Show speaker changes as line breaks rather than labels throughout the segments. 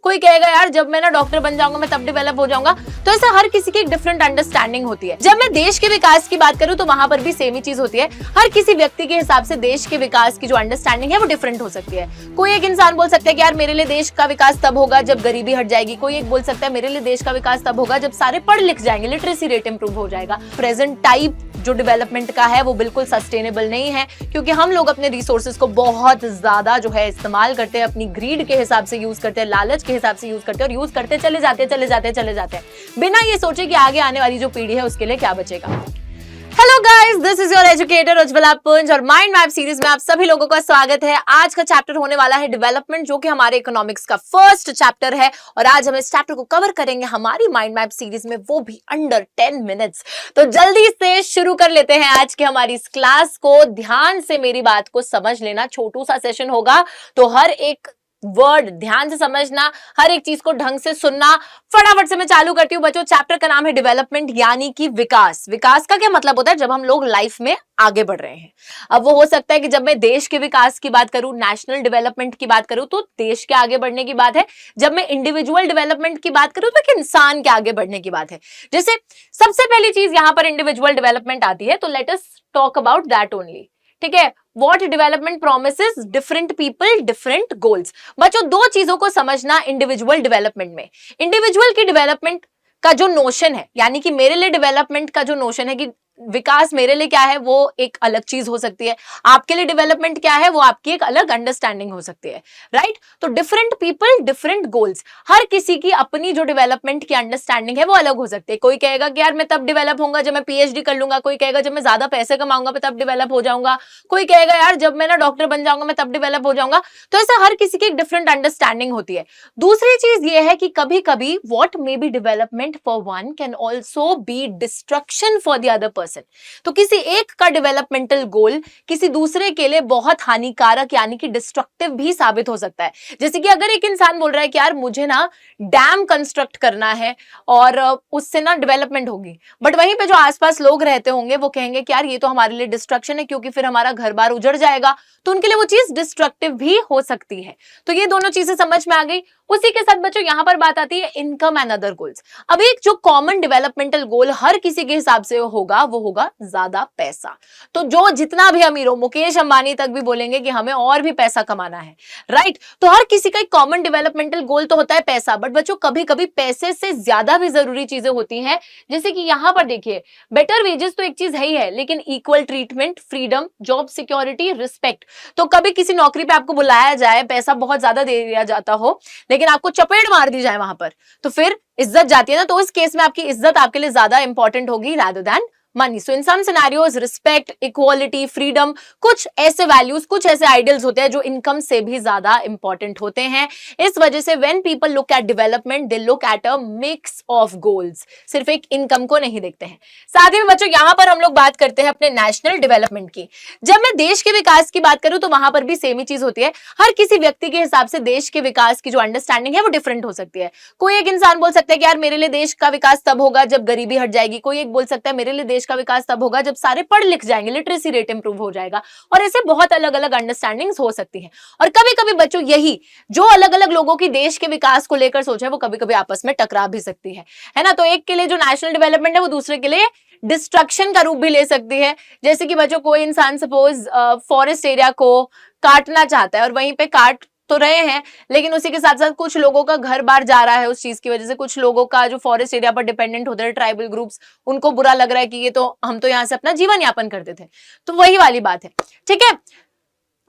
कोई कहेगा यार जब मैं ना डॉक्टर बन जाऊंगा मैं तब डेवलप हो जाऊंगा। तो ऐसा हर किसी की एक डिफरेंट अंडरस्टैंडिंग होती है। जब मैं देश के विकास की बात करूं तो वहां पर भी सेम ही चीज होती है। हर किसी व्यक्ति के हिसाब से देश के विकास की जो अंडरस्टैंडिंग है वो डिफरेंट हो सकती है। कोई एक इंसान बोल सकता है कि यार मेरे लिए देश का विकास तब होगा जब गरीबी हट जाएगी। कोई एक बोल सकता है मेरे लिए देश का विकास तब होगा जब सारे पढ़ लिख जाएंगे, लिटरेसी रेट इंप्रूव हो जाएगा। प्रेजेंट टाइप जो डेवलपमेंट का है वो बिल्कुल सस्टेनेबल नहीं है, क्योंकि हम लोग अपने रिसोर्सेज को बहुत ज्यादा जो है इस्तेमाल करते हैं, अपनी ग्रीड के हिसाब से यूज करते हैं, लालच के हिसाब से यूज करते हैं और यूज करते चले जाते हैं बिना ये सोचे कि आगे आने वाली जो पीढ़ी है उसके लिए क्या बचेगा। Hello guys, this is your educator Ujjwala पुंज और माइंड मैप सीरीज में आप सभी लोगों का स्वागत है। आज का चैप्टर होने वाला है डेवलपमेंट, जो कि हमारे इकोनॉमिक्स का फर्स्ट चैप्टर है और आज हम इस चैप्टर को कवर करेंगे हमारी माइंड मैप सीरीज में, वो भी अंडर 10 मिनट्स। तो जल्दी से शुरू कर लेते हैं आज की हमारी इस क्लास को। ध्यान से मेरी बात को समझ लेना, छोटू सा सेशन होगा तो हर एक वर्ड ध्यान से समझना, हर एक चीज को ढंग से सुनना। फटाफट से मैं चालू करती हूँ बच्चों। चैप्टर का नाम है डेवलपमेंट, यानी कि विकास। विकास का क्या मतलब होता है? जब हम लोग लाइफ में आगे बढ़ रहे हैं। अब वो हो सकता है कि जब मैं देश के विकास की बात करूं, नेशनल डेवलपमेंट की बात करूं तो देश के आगे बढ़ने की बात है। जब मैं इंडिविजुअल डेवलपमेंट की बात करूं तो एक इंसान के आगे बढ़ने की बात है। जैसे सबसे पहली चीज यहां पर इंडिविजुअल डेवलपमेंट आती है, तो let us talk about that only. ठीक है, what development promises different people different goals. बच्चों दो चीजों को समझना इंडिविजुअल डेवलपमेंट में। इंडिविजुअल की डेवलपमेंट का जो नोशन है, यानी कि मेरे लिए डेवलपमेंट का जो नोशन है कि विकास मेरे लिए क्या है, वो एक अलग चीज हो सकती है। आपके लिए डेवलपमेंट क्या है, वो आपकी एक अलग अंडरस्टैंडिंग हो सकती है, राइट। तो डिफरेंट पीपल डिफरेंट गोल्स, हर किसी की अपनी जो डेवलपमेंट की अंडरस्टैंडिंग है वो अलग हो सकती है। कोई कहेगा कि यार मैं तब डेवलप होऊंगा जब मैं पीएचडी कर लूंगा, कोई कहेगा जब मैं ज्यादा पैसे कमाऊंगा मैं तब डेवलप हो जाऊंगा, कोई कहेगा यार जब मैं ना डॉक्टर बन जाऊंगा मैं तब डेवलप हो जाऊंगा। तो ऐसा हर किसी की एक डिफरेंट अंडरस्टैंडिंग होती है। दूसरी चीज ये है कि कभी कभी what may be development for one can also be destruction for the other person. तो किसी एक का डेवलपमेंटल गोल किसी दूसरे के लिए बहुत हानिकारक यानी कि डिस्ट्रक्टिव भी साबित हो सकता है। जैसे कि अगर एक इंसान बोल रहा है कि यार मुझे ना डैम कंस्ट्रक्ट करना है और उससे ना डेवलपमेंट होगी, बट वहीं पे जो आसपास लोग रहते होंगे वो कहेंगे कि यार ये तो हमारे लिए डिस्ट्रक्शन है क्योंकि फिर हमारा घर बार उजड़ जाएगा, तो उनके लिए वो चीज डिस्ट्रक्टिव भी हो सकती है। तो ये दोनों चीजें समझ में आ गई। उसी के साथ बच्चों यहां पर बात आती है इनकम एंड अदर गोल्स। अब एक जो कॉमन डेवलपमेंटल गोल हर किसी के हिसाब से होगा वो होगा ज्यादा पैसा। तो जो जितना भी अमीर हो, मुकेश अंबानी तक भी बोलेंगे कि हमें और भी पैसा कमाना है, राइट। तो हर किसी का एक कॉमन डेवलपमेंटल गोल तो होता है पैसा, बट बच्चों कभी कभी पैसे से ज्यादा भी जरूरी चीजें होती हैं। जैसे कि यहां पर देखिए, बेटर वेजेस तो एक चीज है ही है, लेकिन equal treatment, freedom, job security, respect. तो कभी किसी नौकरी पे आपको बुलाया जाए, पैसा बहुत ज्यादा दे दिया जाता हो लेकिन आपको चपेट मार दी जाए वहां पर, तो फिर इज्जत जाती है ना। तो इस केस में आपकी इज्जत आपके लिए ज्यादा इंपॉर्टेंट होगी रादर देन मनी। सो इन सम सिनेरियोज रिस्पेक्ट, इक्वालिटी, फ्रीडम, कुछ ऐसे वैल्यूज, कुछ ऐसे आइडियल्स होते हैं जो इनकम से भी ज्यादा इंपॉर्टेंट होते हैं। इस वजह से when people look at development they look at a mix of goals, सिर्फ एक इनकम को नहीं देखते हैं। साथ ही में बच्चों यहां पर हम लोग बात करते हैं अपने नेशनल डेवलपमेंट की। जब मैं देश के विकास की बात करूं तो वहां पर भी सेम ही चीज होती है। हर किसी व्यक्ति के हिसाब से देश के विकास की जो अंडरस्टैंडिंग है वो डिफरेंट हो सकती है। कोई एक इंसान बोल सकता है कि यार मेरे लिए देश का विकास तब होगा जब गरीबी हट जाएगी। कोई एक बोल सकता है मेरे लिए देश का विकास तब होगा जब सारे पढ़ लिख जाएंगे, लिटरेसी रेट इंप्रूव हो जाएगा। और ऐसे बहुत अलग अलग अंडरस्टैंडिंग्स हो सकती हैं। और कभी कभी बच्चों यही जो अलग अलग लोगों की देश के विकास को लेकर सोच है वो कभी कभी आपस में टकरा भी सकती है ना। तो एक के लिए जो नेशनल डेवलपमेंट है वो दूसरे के लिए डिस्ट्रक्शन का रूप भी ले सकती है। जैसे कि बच्चों कोई इंसान सपोज फॉरेस्ट एरिया को काटना चाहता है और वहीं पे काट तो रहे हैं, लेकिन उसी के साथ साथ कुछ लोगों का घर बार जा रहा है उस चीज की वजह से। कुछ लोगों का जो फॉरेस्ट एरिया पर डिपेंडेंट होते हैं, ट्राइबल ग्रुप्स, उनको बुरा लग रहा है कि ये तो हम तो यहाँ से अपना जीवन यापन करते थे। तो वही वाली बात है, ठीक है।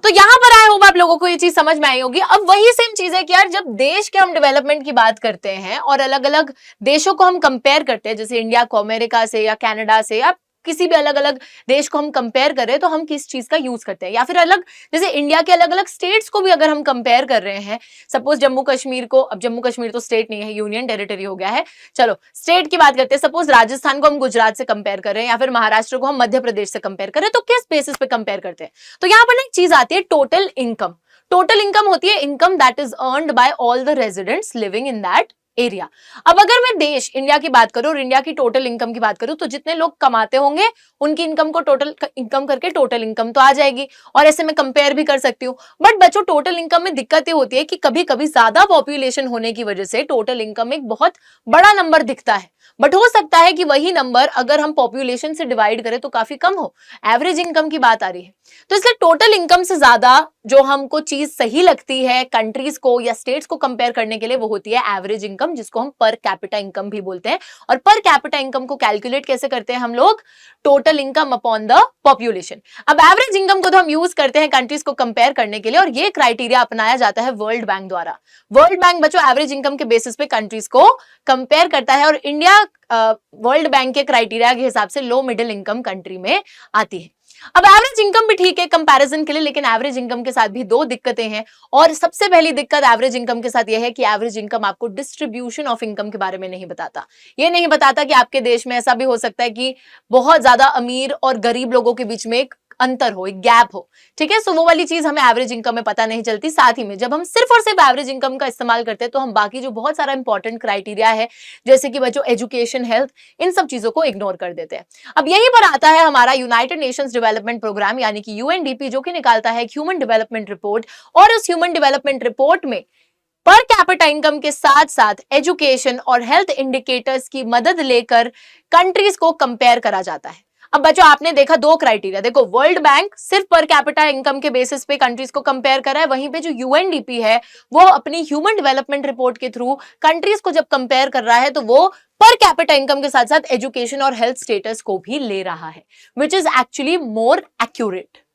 तो यहां पर आए हो आप लोगों को ये चीज समझ में आई होगी। अब वही सेम चीज है कि यार जब देश के हम डेवलपमेंट की बात करते हैं और अलग अलग देशों को हम कंपेयर करते हैं, जैसे इंडिया को अमेरिका से या कनाडा से या किसी भी अलग अलग देश को हम कंपेयर कर रहे हैं, तो हम किस चीज का यूज करते हैं। या फिर अलग जैसे इंडिया के अलग अलग स्टेट्स को भी अगर हम कंपेयर कर रहे हैं, सपोज जम्मू कश्मीर को, अब जम्मू कश्मीर तो स्टेट नहीं है, यूनियन टेरिटरी हो गया है, चलो स्टेट की बात करते हैं। सपोज राजस्थान को हम गुजरात से कंपेयर कर रहे हैं या फिर महाराष्ट्र को हम मध्य प्रदेश से कंपेयर कर रहे हैं, तो किस बेसिस पे कंपेयर करते हैं? तो यहाँ पर एक चीज आती है टोटल इनकम। टोटल इनकम होती है income that is earned by all the residents living in that area. अब अगर मैं देश इंडिया की बात करूं और इंडिया की टोटल इनकम की बात करूं तो जितने लोग कमाते होंगे उनकी इनकम को टोटल इनकम करके टोटल इनकम तो आ जाएगी और ऐसे में कंपेयर भी कर सकती हूँ। बट बच्चों टोटल इनकम में दिक्कत ये होती है कि कभी कभी ज्यादा पॉपुलेशन होने की वजह से टोटल इनकम एक बहुत बड़ा नंबर दिखता है, बट हो सकता है कि वही नंबर अगर हम पॉपुलेशन से डिवाइड करें तो काफी कम हो। एवरेज इनकम की बात आ रही है, तो इसलिए टोटल इनकम से ज्यादा जो हमको चीज सही लगती है कंट्रीज को या स्टेट्स को कंपेयर करने के लिए वो होती है एवरेज इनकम, जिसको हम पर कैपिटा इनकम भी बोलते हैं। और पर कैपिटा इनकम को कैलकुलेट कैसे करते हैं हम लोग? Total income upon the population. अब एवरेज इनकम को तो हम यूज करते हैं कंट्रीज को कंपेयर करने के लिए और ये क्राइटेरिया अपनाया जाता है वर्ल्ड बैंक द्वारा। वर्ल्ड बैंक बच्चों एवरेज इनकम के बेसिस पे कंट्रीज को कंपेयर करता है और इंडिया वर्ल्ड बैंक के क्राइटेरिया के हिसाब से लो मिडिल इनकम कंट्री में आती है। अब एवरेज इनकम भी ठीक है कंपैरिजन के लिए, लेकिन एवरेज इनकम के साथ भी दो दिक्कतें हैं। और सबसे पहली दिक्कत एवरेज इनकम के साथ यह है कि एवरेज इनकम आपको डिस्ट्रीब्यूशन ऑफ इनकम के बारे में नहीं बताता। ये नहीं बताता कि आपके देश में ऐसा भी हो सकता है कि बहुत ज्यादा अमीर और गरीब लोगों के बीच में एक अंतर हो, एक गैप हो, ठीक है। सो वो वाली चीज हमें एवरेज इनकम में पता नहीं चलती। साथ ही में जब हम सिर्फ और सिर्फ एवरेज इनकम का इस्तेमाल करते हैं तो हम बाकी जो बहुत सारा इंपॉर्टेंट क्राइटेरिया है जैसे कि बच्चों एजुकेशन, हेल्थ, इन सब चीजों को इग्नोर कर देते हैं। अब यहीं पर आता है हमारा यूनाइटेड नेशंस डेवलपमेंट प्रोग्राम यानी कि यूएनडीपी, जो कि निकालता है ह्यूमन डेवलपमेंट रिपोर्ट। और उस ह्यूमन डेवलपमेंट रिपोर्ट में पर कैपिटा इनकम के साथ साथ एजुकेशन और हेल्थ इंडिकेटर्स की मदद लेकर कंट्रीज को कंपेयर करा जाता है। अब बच्चों आपने देखा दो क्राइटेरिया, देखो वर्ल्ड बैंक सिर्फ पर कैपिटा इनकम के बेसिस पे कंट्रीज को कंपेयर कर रहा है, वहीं पे जो यूएनडीपी है वो अपनी ह्यूमन डेवलपमेंट रिपोर्ट के थ्रू कंट्रीज को जब कंपेयर कर रहा है तो वो पर कैपिटा इनकम के साथ साथ एजुकेशन और हेल्थ स्टेटस को भी ले रहा है, which is actually more accurate.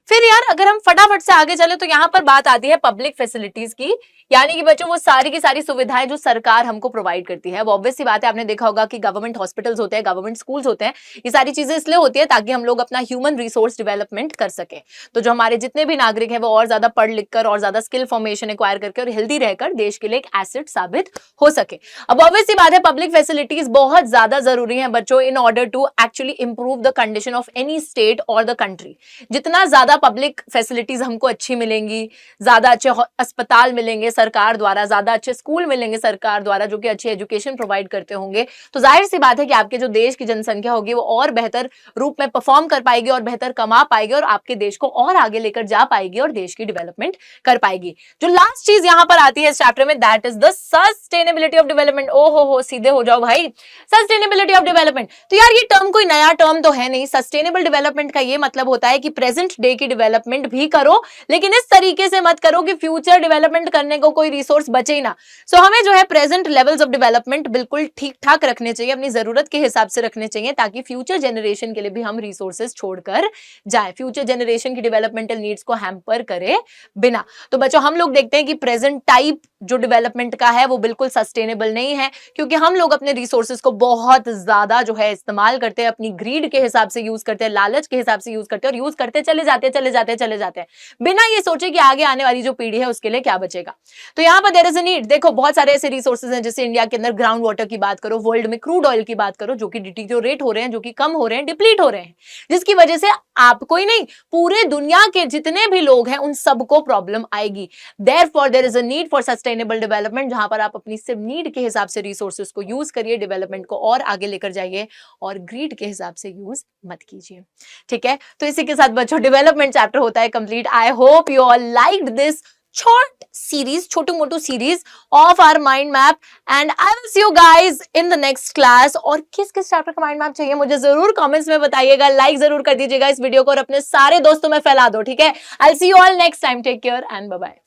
फिर यार अगर हम फटाफट से आगे चले तो यहाँ पर बात आती है पब्लिक फैसिलिटीज की, यानी कि बच्चों वो सारी की सारी सुविधाएं जो सरकार हमको प्रोवाइड करती है। वो ऑब्वियस सी बात है, आपने देखा होगा कि गवर्नमेंट हॉस्पिटल्स होते हैं, गवर्नमेंट स्कूल्स होते हैं। ये सारी चीजें इसलिए होती है ताकि हम लोग अपना ह्यूमन रिसोर्स डेवलपमेंट कर सके। तो जो हमारे जितने भी नागरिक हैं वो और ज्यादा पढ़ लिख कर और ज्यादा स्किल फॉर्मेशन एक्वायर करके और हेल्दी रहकर देश के लिए एक एसेट साबित हो सके। अब ऑब्वियस सी बात है पब्लिक फैसिलिटीज बहुत ज्यादा जरूरी है बच्चों in order to actually improve the condition of any state और द कंट्री। जितना ज्यादा पब्लिक फैसिलिटीज हमको अच्छी मिलेंगी, ज्यादा अच्छे अस्पताल मिलेंगे सरकार द्वारा, ज्यादा अच्छे स्कूल मिलेंगे सरकार द्वारा जो कि अच्छी एजुकेशन प्रोवाइड करते होंगे, तो जाहिर सी बात है कि आपके जो देश की जनसंख्या होगी वो और बेहतर रूप में परफॉर्म कर पाएगी और बेहतर कमा पाएगी और आपके देश को और आगे लेकर जा पाएगी और देश की डेवलपमेंट कर पाएगी। जो लास्ट चीज यहां पर आती है इस चैप्टर में, that is the sustainability of development. ओहो हो, सीधे हो जाओ भाई, सस्टेनेबिलिटी ऑफ डेवलपमेंट। तो यार ये टर्म कोई नया टर्म तो है नहीं। सस्टेनेबल डेवलपमेंट का ये मतलब होता है कि प्रेजेंट डे की डेवलपमेंट भी करो, लेकिन इस तरीके से मत करो कि फ्यूचर डेवलपमेंट करने को कोई रिसोर्स बचे ही ना। सो हमें जो है प्रेजेंट लेवल्स ऑफ डेवलपमेंट बिल्कुल ठीक ठाक रखने चाहिए, अपनी जरूरत के हिसाब से रखने चाहिए, ताकि फ्यूचर जनरेशन के लिए भी हम रिसोर्सेज छोड़कर जाए, फ्यूचर जनरेशन की डेवलपमेंटल नीड्स को हैम्पर करे बिना। तो बच्चों हम लोग देखते हैं कि प्रेजेंट टाइप जो डेवलपमेंट का है वो बिल्कुल सस्टेनेबल नहीं है, क्योंकि हम लोग अपने रिसोर्सेज को बहुत ज्यादा जो है इस्तेमाल करते हैं, अपनी ग्रीड के हिसाब से यूज करते हैं, लालच के हिसाब से यूज करते हैं और यूज करते चले जाते हैं बिना ये सोचे कि आगे आने वाली जो पीढ़ी है उसके लिए क्या बचेगा। तो यहाँ पर देयर इज अ नीड। देखो बहुत सारे ऐसे रिसोर्सेज हैं, जैसे इंडिया के अंदर ग्राउंड वाटर की बात करो, वर्ल्ड में क्रूड ऑयल की बात करो, जो कि डिटीरियोरेट हो रहे हैं, जो कि कम हो रहे हैं, डिप्लीट हो रहे हैं, जिसकी वजह से आपको ही नहीं पूरे दुनिया के जितने भी लोग हैं उन सबको प्रॉब्लम आएगी। Therefore there is a need for sustainable development, जहां पर आप अपनी सिर्फ नीड के हिसाब से रिसोर्सेज को यूज करिए, डेवलपमेंट को और आगे लेकर जाइए और ग्रीड के हिसाब से यूज मत कीजिए, ठीक है। तो इसी के साथ बच्चों डेवलपमेंट चैप्टर होता है complete. I hope you all liked this short series, छोटू मोटू series of our mind map, and I will see you guys in the next class. और किस किस चैप्टर का माइंड मैप चाहिए मुझे जरूर कमेंट्स में बताइएगा, लाइक जरूर कर दीजिएगा इस वीडियो को और अपने सारे दोस्तों में फैला दो, ठीक है। I will see you all next time, take care and bye bye.